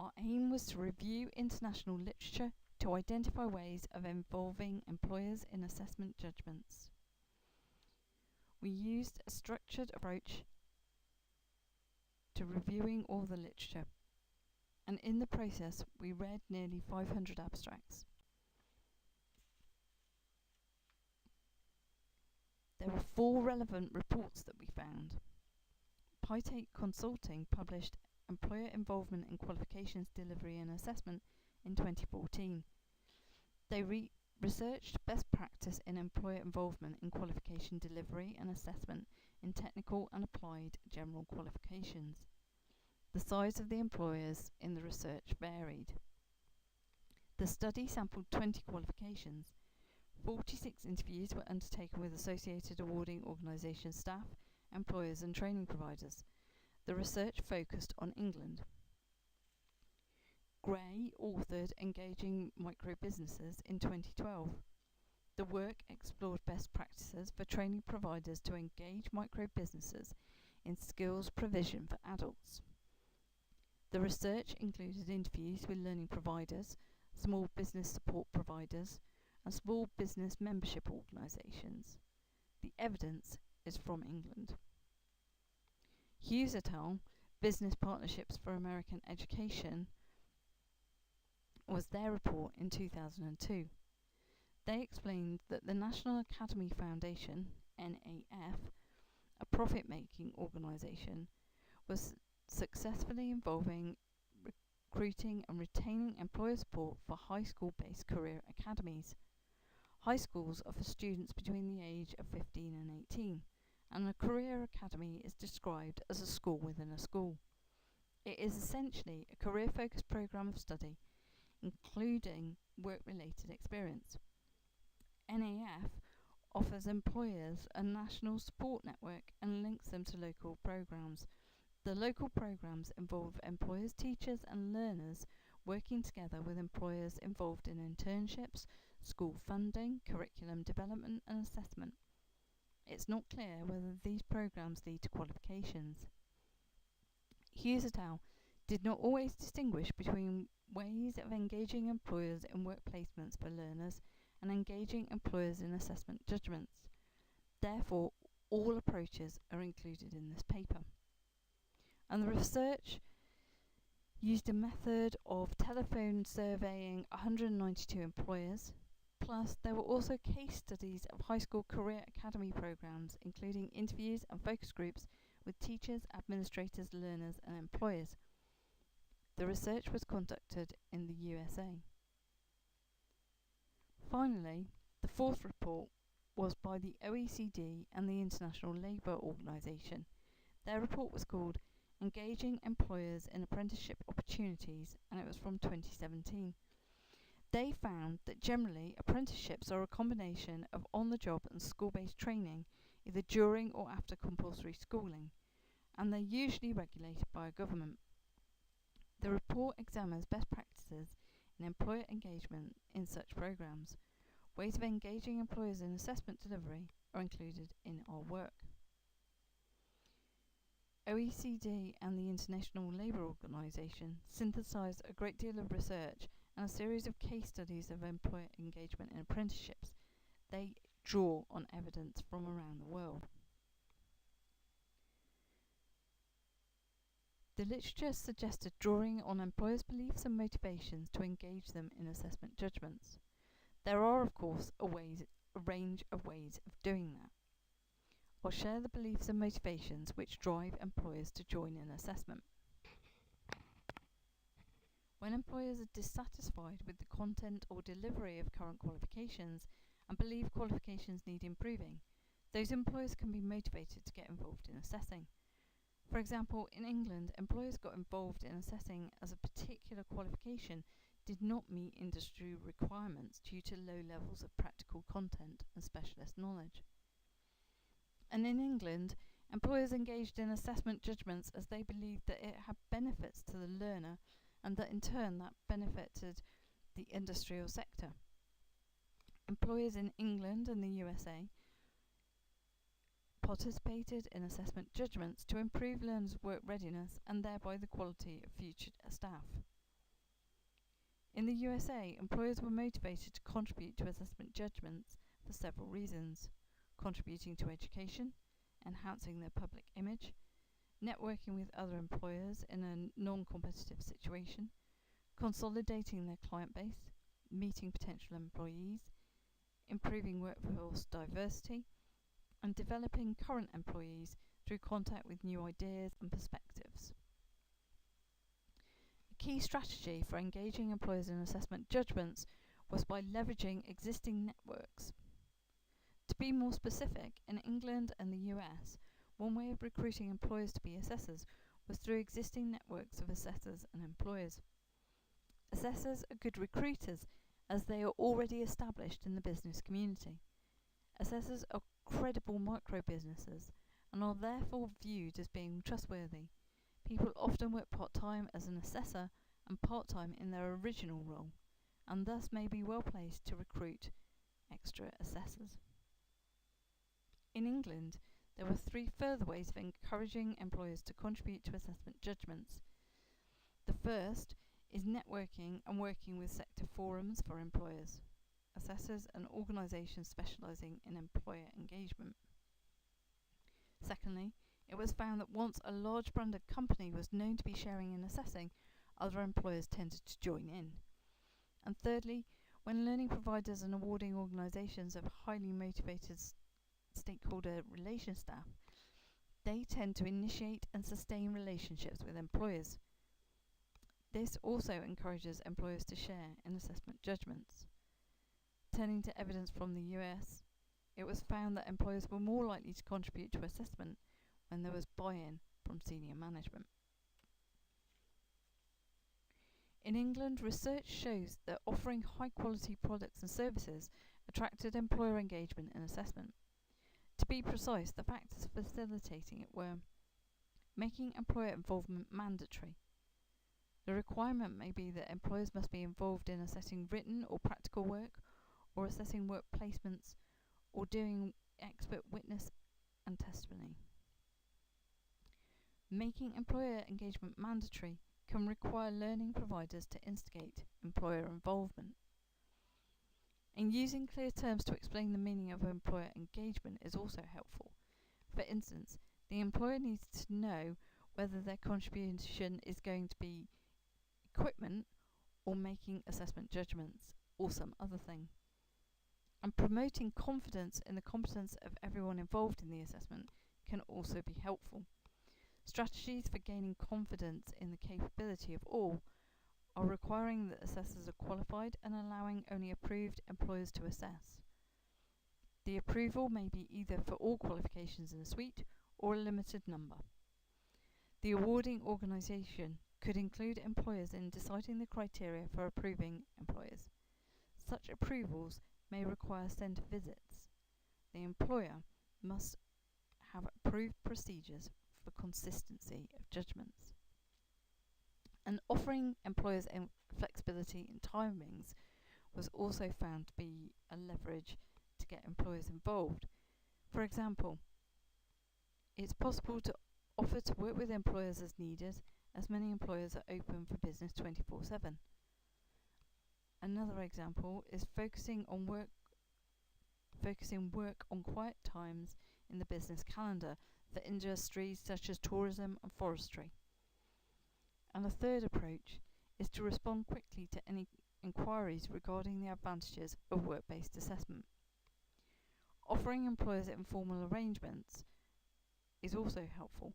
Our aim was to review international literature to identify ways of involving employers in assessment judgments. We used a structured approach to reviewing all the literature, and in the process we read nearly 500 abstracts. There were 4 relevant reports that we found. Pite Consulting published Employer Involvement in Qualifications Delivery and Assessment in 2014. They researched best practice in employer involvement in qualification delivery and assessment in technical and applied general qualifications. The size of the employers in the research varied. The study sampled 20 qualifications. 46 interviews were undertaken with associated awarding organisation staff, employers and training providers. The research focused on England. Gray authored Engaging Micro-Businesses in 2012. The work explored best practices for training providers to engage micro-businesses in skills provision for adults. The research included interviews with learning providers, small business support providers, and small business membership organisations. The evidence is from England. Hughes et al., Business Partnerships for American Education, was their report in 2002. They explained that the National Academy Foundation, NAF, a profit-making organisation, was successfully involving recruiting and retaining employer support for high school-based career academies. High schools are for students between the age of 15 and 18, and a career academy is described as a school within a school. It is essentially a career-focused programme of study, including work-related experience. NAF offers employers a national support network and links them to local programmes. The local programmes involve employers, teachers and learners working together with employers involved in internships, school funding, curriculum development and assessment. It's not clear whether these programmes lead to qualifications. Hughes et al. Did not always distinguish between ways of engaging employers in work placements for learners and engaging employers in assessment judgments. Therefore, all approaches are included in this paper. And the research used a method of telephone surveying 192 employers, plus there were also case studies of high school career academy programs, including interviews and focus groups with teachers, administrators, learners and employers. The research was conducted in the USA. Finally, the 4th report was by the OECD and the International Labour Organization. Their report was called Engaging Employers in Apprenticeship Opportunities, and it was from 2017. They found that generally apprenticeships are a combination of on-the-job and school-based training, either during or after compulsory schooling, and they're usually regulated by a government. The report examines best practices in employer engagement in such programs. Ways of engaging employers in assessment delivery are included in our work. OECD and the International Labour Organization synthesized a great deal of research and a series of case studies of employer engagement in apprenticeships. They draw on evidence from around the world. The literature suggested drawing on employers' beliefs and motivations to engage them in assessment judgments. There are, of course, a range of ways of doing that. I'll share the beliefs and motivations which drive employers to join in assessment. When employers are dissatisfied with the content or delivery of current qualifications and believe qualifications need improving, those employers can be motivated to get involved in assessing. For example, in England, employers got involved in assessing as a particular qualification did not meet industry requirements due to low levels of practical content and specialist knowledge. And in England, employers engaged in assessment judgments as they believed that it had benefits to the learner and that in turn that benefited the industrial sector. Employers in England and the USA participated in assessment judgments to improve learners' work readiness and thereby the quality of future staff. In the USA, employers were motivated to contribute to assessment judgments for several reasons: contributing to education, enhancing their public image, networking with other employers in a non-competitive situation, consolidating their client base, meeting potential employees, improving workforce diversity, and developing current employees through contact with new ideas and perspectives. A key strategy for engaging employers in assessment judgments was by leveraging existing networks. To be more specific, in England and the US, one way of recruiting employers to be assessors was through existing networks of assessors and employers. Assessors are good recruiters as they are already established in the business community. Assessors are credible micro-businesses and are therefore viewed as being trustworthy. People often work part-time as an assessor and part-time in their original role, and thus may be well placed to recruit extra assessors. In England, there were 3 further ways of encouraging employers to contribute to assessment judgments. The first is networking and working with sector forums for employers, assessors and organisations specialising in employer engagement. Secondly, it was found that once a large branded company was known to be sharing and assessing, other employers tended to join in. And thirdly, when learning providers and awarding organisations have highly motivated stakeholder relation staff, they tend to initiate and sustain relationships with employers. This also encourages employers to share in assessment judgments. Turning to evidence from the US, it was found that employers were more likely to contribute to assessment when there was buy-in from senior management. In England, research shows that offering high-quality products and services attracted employer engagement in assessment. To be precise, the factors facilitating it were making employer involvement mandatory. The requirement may be that employers must be involved in assessing written or practical work, or assessing work placements, or doing expert witness and testimony. Making employer engagement mandatory can require learning providers to instigate employer involvement. And using clear terms to explain the meaning of employer engagement is also helpful. For instance, the employer needs to know whether their contribution is going to be equipment or making assessment judgments or some other thing. And promoting confidence in the competence of everyone involved in the assessment can also be helpful. Strategies for gaining confidence in the capability of all are requiring that assessors are qualified and allowing only approved employers to assess. The approval may be either for all qualifications in a suite or a limited number. The awarding organisation could include employers in deciding the criteria for approving employers. Such approvals may require centre visits. The employer must have approved procedures for consistency of judgments. And offering employers flexibility in timings was also found to be a leverage to get employers involved. For example, it's possible to offer to work with employers as needed, as many employers are open for business 24/7. Another example is focusing work on quiet times in the business calendar for industries such as tourism and forestry. And a third approach is to respond quickly to any inquiries regarding the advantages of work-based assessment. Offering employers informal arrangements is also helpful,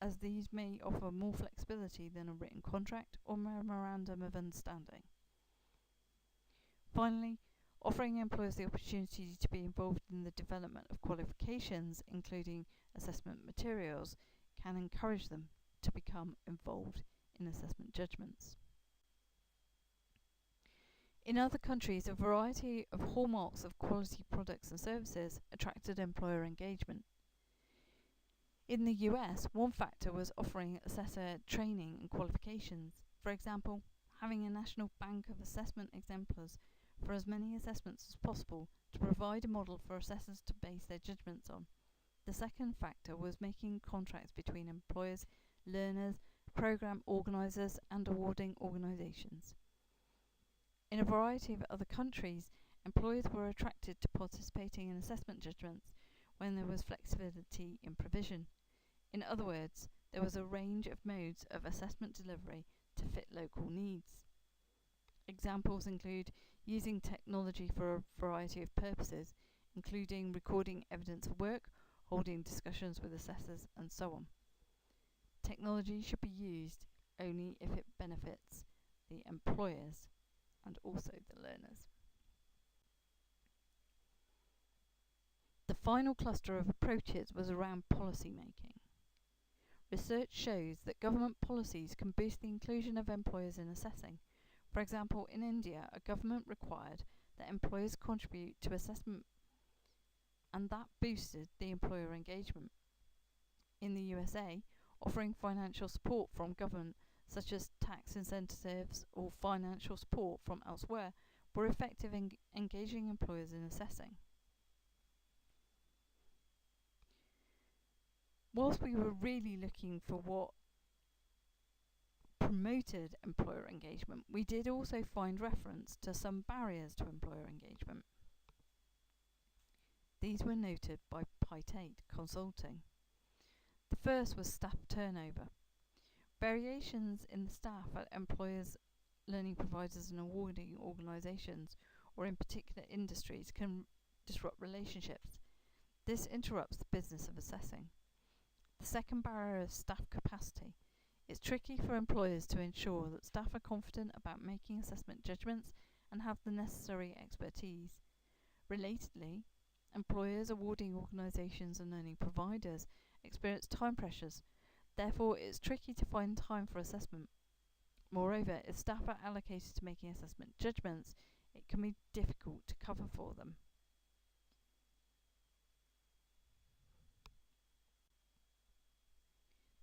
as these may offer more flexibility than a written contract or memorandum of understanding. Finally, offering employers the opportunity to be involved in the development of qualifications, including assessment materials, can encourage them to become involved in assessment judgments. In other countries, a variety of hallmarks of quality products and services attracted employer engagement. In the US, one factor was offering assessor training and qualifications. For example, having a national bank of assessment exemplars for as many assessments as possible to provide a model for assessors to base their judgments on. The second factor was making contracts between employers, learners, program organisers and awarding organisations. In a variety of other countries, employers were attracted to participating in assessment judgments when there was flexibility in provision. In other words, there was a range of modes of assessment delivery to fit local needs. Examples include using technology for a variety of purposes, including recording evidence of work, holding discussions with assessors, and so on. Technology should be used only if it benefits the employers and also the learners. The final cluster of approaches was around policy making. Research shows that government policies can boost the inclusion of employers in assessing. For example, in India, a government required that employers contribute to assessment, and that boosted the employer engagement. In the USA, offering financial support from government, such as tax incentives or financial support from elsewhere, were effective in engaging employers in assessing. Whilst we were really looking for what promoted employer engagement, we did also find reference to some barriers to employer engagement. These were noted by Pite Consulting. The first was staff turnover. Variations in the staff at employers, learning providers and awarding organisations, or in particular industries, can disrupt relationships. This interrupts the business of assessing. The second barrier is staff capacity. It's tricky for employers to ensure that staff are confident about making assessment judgments and have the necessary expertise. Relatedly, employers, awarding organisations and learning providers experience time pressures. Therefore, it's tricky to find time for assessment. Moreover, if staff are allocated to making assessment judgments, it can be difficult to cover for them.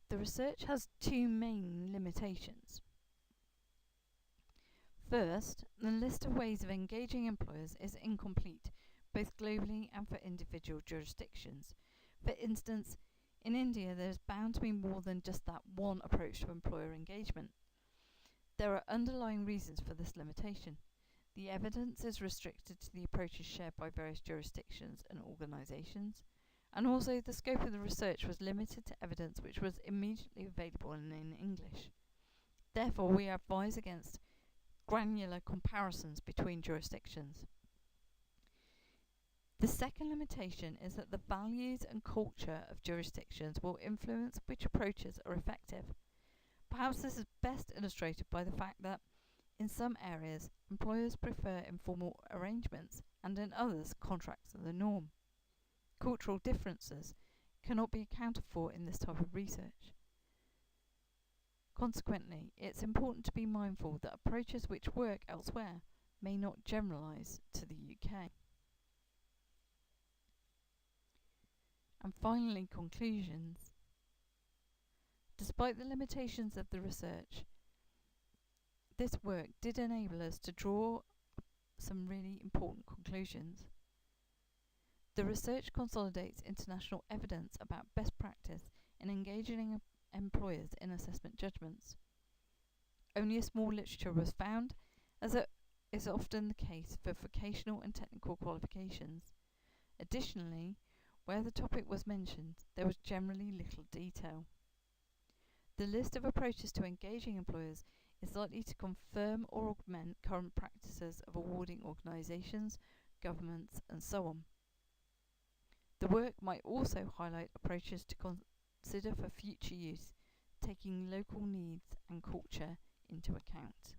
The research has two main limitations. First, the list of ways of engaging employers is incomplete, both globally and for individual jurisdictions. For instance, in India, there is bound to be more than just that one approach to employer engagement. There are underlying reasons for this limitation. The evidence is restricted to the approaches shared by various jurisdictions and organisations, and also the scope of the research was limited to evidence which was immediately available and in English. Therefore, we advise against granular comparisons between jurisdictions. The second limitation is that the values and culture of jurisdictions will influence which approaches are effective. Perhaps this is best illustrated by the fact that in some areas, employers prefer informal arrangements, and in others, contracts are the norm. Cultural differences cannot be accounted for in this type of research. Consequently, it's important to be mindful that approaches which work elsewhere may not generalise to the UK. And finally, conclusions. Despite the limitations of the research, this work did enable us to draw some really important conclusions. The research consolidates international evidence about best practice in engaging employers in assessment judgments. Only a small literature was found, as is often the case for vocational and technical qualifications. Additionally, where the topic was mentioned, there was generally little detail. The list of approaches to engaging employers is likely to confirm or augment current practices of awarding organisations, governments, and so on. The work might also highlight approaches to consider for future use, taking local needs and culture into account.